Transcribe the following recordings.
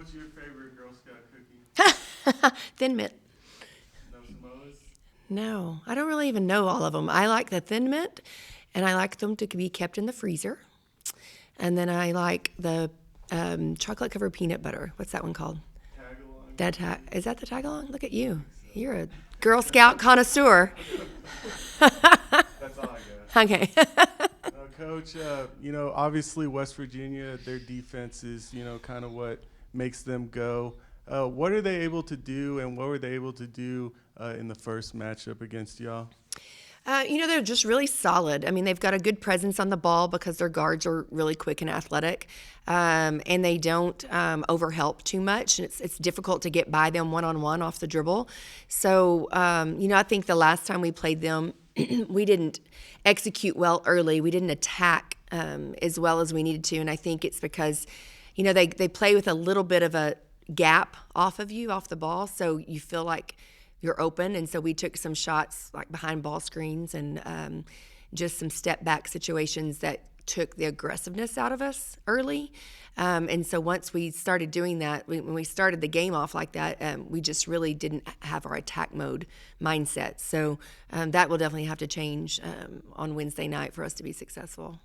what's your favorite Girl Scout cookie? Thin Mint. No Samoas? No, I don't really even know all of them. I like the Thin Mint, and I like them to be kept in the freezer. And then I like the chocolate covered peanut butter. What's that one called? Tagalong? Is that the tag-along? Look at you. You're a Girl Scout connoisseur. That's all I got. Okay. Coach, obviously West Virginia, their defense is, kind of what makes them go. What are they able to do, and what were they able to do in the first matchup against y'all? They're just really solid. I mean, they've got a good presence on the ball because their guards are really quick and athletic, and they don't overhelp too much. And it's difficult to get by them one-on-one off the dribble. So, I think the last time we played them, we didn't execute well early. We didn't attack as well as we needed to, and I think it's because, they play with a little bit of a gap off of you, off the ball, so you feel like you're open. And so we took some shots like behind ball screens and just some step back situations that took the aggressiveness out of us early. And so once we started doing that, when we started the game off like that, we just really didn't have our attack mode mindset. So that will definitely have to change on Wednesday night for us to be successful.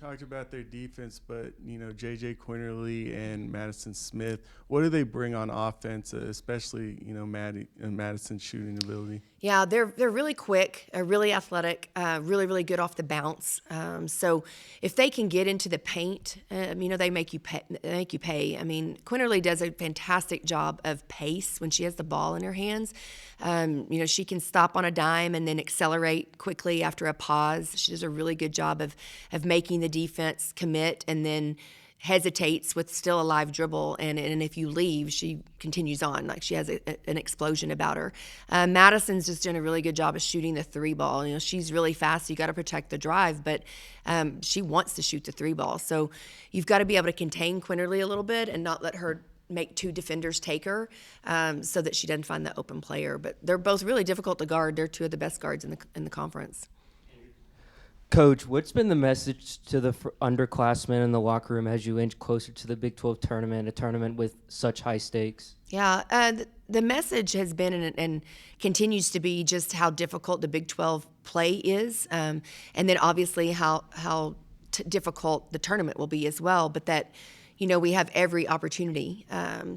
Talked about their defense, but J.J. Quinterly and Madison Smith, what do they bring on offense, especially Madison's shooting ability? Yeah, they're really quick, really athletic, really really good off the bounce. So if they can get into the paint, they make you pay. I mean, Quinterly does a fantastic job of pace when she has the ball in her hands. She can stop on a dime and then accelerate quickly after a pause. She does a really good job of making the defense commit and then hesitates with still a live dribble, and if you leave, she continues on. Like, she has an explosion about her. Madison's just doing a really good job of shooting the three ball. She's really fast, so you got to protect the drive, but she wants to shoot the three ball. So you've got to be able to contain Quinterly a little bit and not let her make two defenders take her, so that she doesn't find the open player. But they're both really difficult to guard. They're two of the best guards in the conference. Coach, what's been the message to the underclassmen in the locker room as you inch closer to the Big 12 tournament, a tournament with such high stakes? Yeah, the message has been and continues to be just how difficult the Big 12 play is, and then obviously how difficult the tournament will be as well, but that, we have every opportunity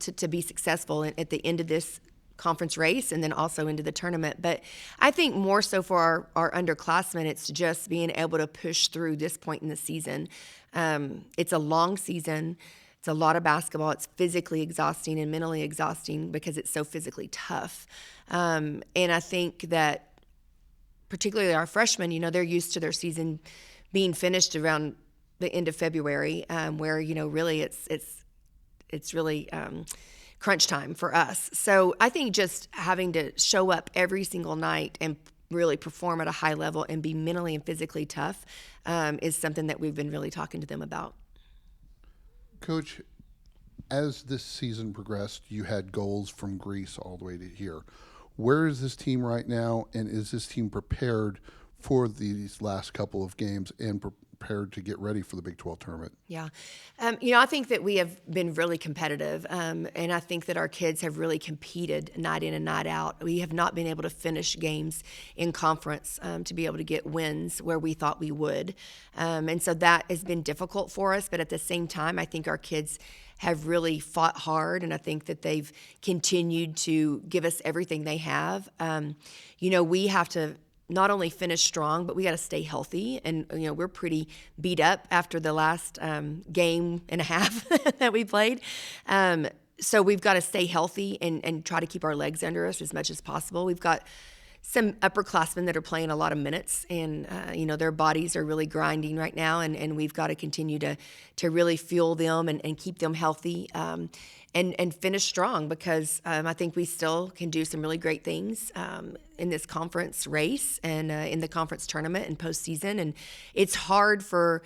to be successful at the end of this conference race and then also into the tournament. But I think more so for our underclassmen, it's just being able to push through this point in the season. It's a long season. It's a lot of basketball. It's physically exhausting and mentally exhausting because it's so physically tough. And I think that particularly our freshmen, they're used to their season being finished around the end of February, where, really it's really crunch time for us. So I think just having to show up every single night and really perform at a high level and be mentally and physically tough is something that we've been really talking to them about. Coach, as this season progressed, you had goals from Greece all the way to here. Where is this team right now, and is this team prepared for these last couple of games and prepared to get ready for the Big 12 tournament? Yeah. I think that we have been really competitive, and I think that our kids have really competed night in and night out. We have not been able to finish games in conference to be able to get wins where we thought we would. And so that has been difficult for us, but at the same time, I think our kids have really fought hard, and I think that they've continued to give us everything they have. We have to not only finish strong, but we got to stay healthy. And, we're pretty beat up after the last game and a half that we played. So we've got to stay healthy and try to keep our legs under us as much as possible. We've got some upperclassmen that are playing a lot of minutes, and, their bodies are really grinding right now, and we've got to continue to really fuel them and keep them healthy and finish strong, because I think we still can do some really great things in this conference race and in the conference tournament and postseason. And it's hard for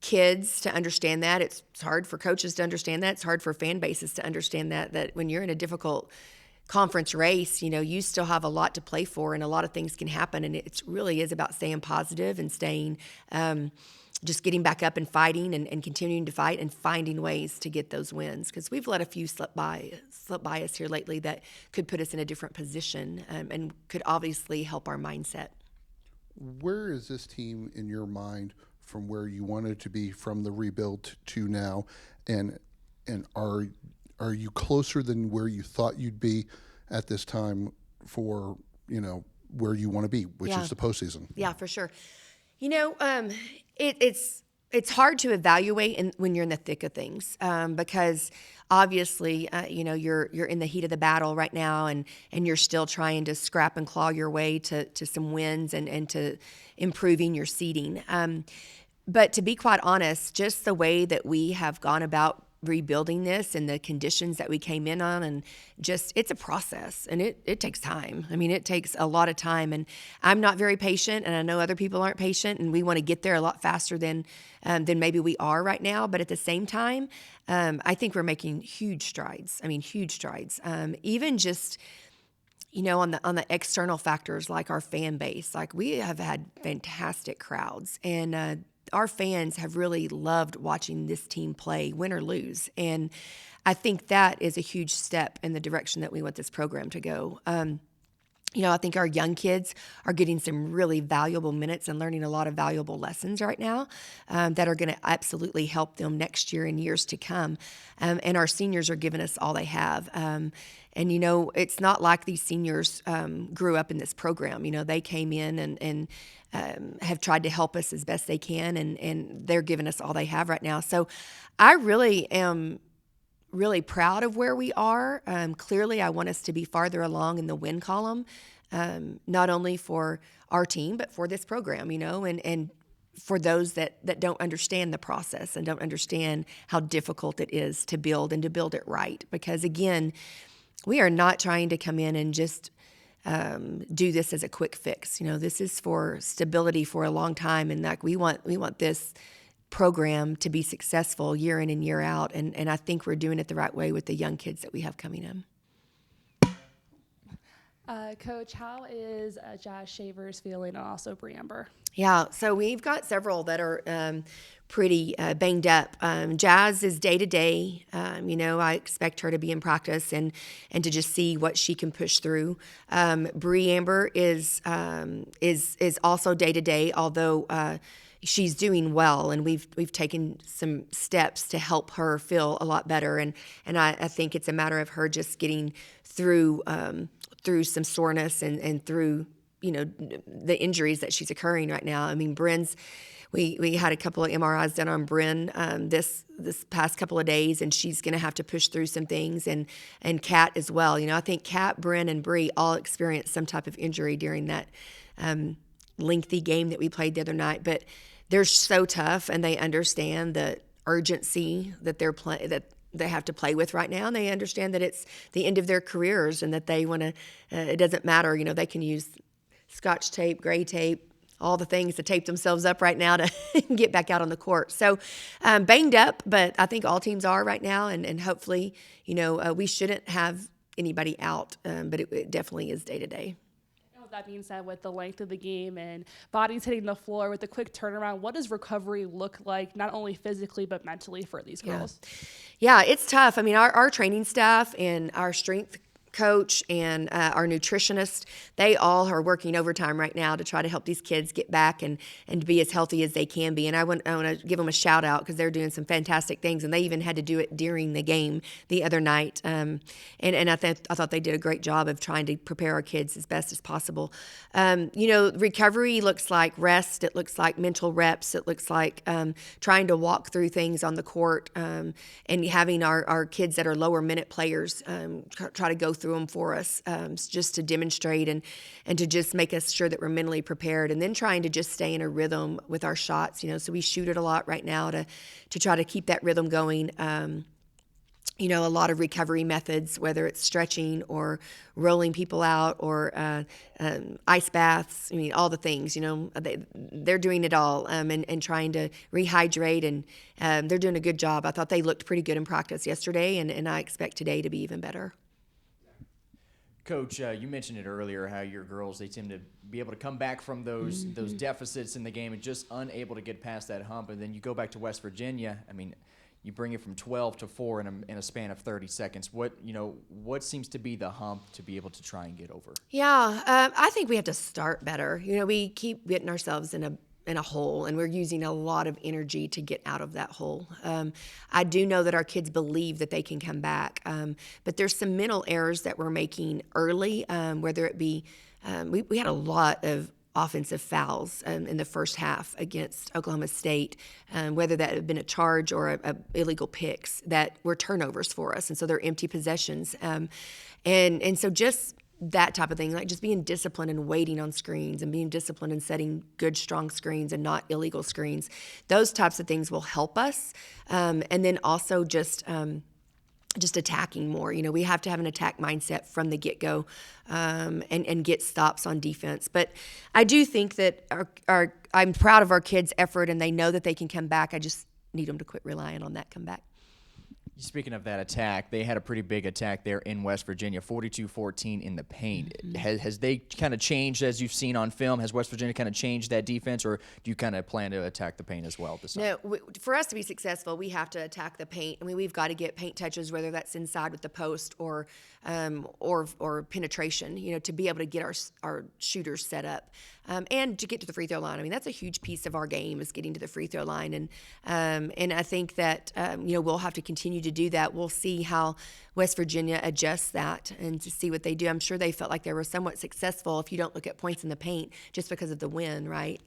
kids to understand that. It's hard for coaches to understand that. It's hard for fan bases to understand that when you're in a difficult conference race, you still have a lot to play for, and a lot of things can happen. And it really is about staying positive and staying just getting back up and fighting and continuing to fight and finding ways to get those wins, because we've let a few slip by us here lately that could put us in a different position, and could obviously help our mindset. Where is this team in your mind from where you wanted to be from the rebuild to now, and are you closer than where you thought you'd be at this time for where you want to be, which is the postseason? Yeah, for sure. It's hard to evaluate when you're in the thick of things, because obviously, you're in the heat of the battle right now, and you're still trying to scrap and claw your way to some wins and to improving your seeding. But to be quite honest, just the way that we have gone about rebuilding this and the conditions that we came in on, and just, it's a process, and it takes time. I mean, it takes a lot of time, and I'm not very patient, and I know other people aren't patient, and we want to get there a lot faster than maybe we are right now. But at the same time, I think we're making huge strides. I mean, huge strides. Even just, on the external factors, like our fan base, like we have had fantastic crowds, and our fans have really loved watching this team play, win or lose. And I think that is a huge step in the direction that we want this program to go. I think our young kids are getting some really valuable minutes and learning a lot of valuable lessons right now, that are going to absolutely help them next year and years to come. And our seniors are giving us all they have. And it's not like these seniors grew up in this program. They came in and have tried to help us as best they can, and they're giving us all they have right now. So I really am really proud of where we are. Clearly, I want us to be farther along in the win column, not only for our team, but for this program, and for those that don't understand the process and don't understand how difficult it is to build and to build it right. Because again, we are not trying to come in and just do this as a quick fix. This is for stability for a long time, and like we want this program to be successful year in and year out, and I think we're doing it the right way with the young kids that we have coming in. Coach, how is Jazz Shavers feeling, and also Bree Amber? Yeah, so we've got several that are pretty banged up. Jazz is day to day. I expect her to be in practice and to just see what she can push through. Bree Amber is also day to day, although she's doing well, and we've taken some steps to help her feel a lot better. And I think it's a matter of her just getting through some soreness and through the injuries that she's occurring right now. I mean, Bryn's, we had a couple of MRIs done on Bryn this past couple of days, and she's going to have to push through some things, and Kat as well. I think Kat, Bryn, and Bree all experienced some type of injury during that lengthy game that we played the other night. But they're so tough, and they understand the urgency that that they have to play with right now, and they understand that it's the end of their careers, and that they want to. It doesn't matter, they can use Scotch tape, gray tape, all the things to tape themselves up right now to get back out on the court. So banged up, but I think all teams are right now, and hopefully, we shouldn't have anybody out, but it definitely is day to day. That being said, with the length of the game and bodies hitting the floor with a quick turnaround, what does recovery look like, not only physically but mentally, for these girls? Yeah, it's tough. I mean, our training staff and our strength coach and our nutritionist, they all are working overtime right now to try to help these kids get back and be as healthy as they can be. And I want to give them a shout out, because they're doing some fantastic things, and they even had to do it during the game the other night. And I thought they did a great job of trying to prepare our kids as best as possible. Recovery looks like rest. It looks like mental reps. It looks like trying to walk through things on the court, and having our kids that are lower minute players try to go through them for us, just to demonstrate and to just make us sure that we're mentally prepared, and then trying to just stay in a rhythm with our shots. So we shoot it a lot right now to try to keep that rhythm going. A lot of recovery methods, whether it's stretching or rolling people out or ice baths. I mean, all the things, they're doing it all, and trying to rehydrate, and they're doing a good job. I thought they looked pretty good in practice yesterday, and I expect today to be even better. Coach, you mentioned it earlier how your girls, they tend to be able to come back from those deficits in the game and just unable to get past that hump. And then you go back to West Virginia. I mean, you bring it from 12 to 4 in a span of 30 seconds. What seems to be the hump to be able to try and get over? Yeah, I think we have to start better. We keep getting ourselves in a hole, and we're using a lot of energy to get out of that hole. I do know that our kids believe that they can come back, but there's some mental errors that we're making early, whether it be we had a lot of offensive fouls in the first half against Oklahoma State, whether that had been a charge or a illegal picks that were turnovers for us, and so they're empty possessions, and so just that type of thing, like just being disciplined and waiting on screens and being disciplined and setting good, strong screens and not illegal screens. Those types of things will help us. And then also just attacking more. We have to have an attack mindset from the get-go and get stops on defense. But I do think that I'm proud of our kids' effort, and they know that they can come back. I just need them to quit relying on that comeback. Speaking of that attack, they had a pretty big attack there in West Virginia, 42-14 in the paint. Has they kind of changed as you've seen on film? Has West Virginia kind of changed that defense, or do you kind of plan to attack the paint as well this time? No, for us to be successful, we have to attack the paint. I mean, we've got to get paint touches, whether that's inside with the post or penetration, to be able to get our shooters set up and to get to the free throw line. I mean, that's a huge piece of our game, is getting to the free throw line, and I think that we'll have to continue to do that. We'll see how West Virginia adjusts that and to see what they do. I'm sure they felt like they were somewhat successful if you don't look at points in the paint just because of the win, right?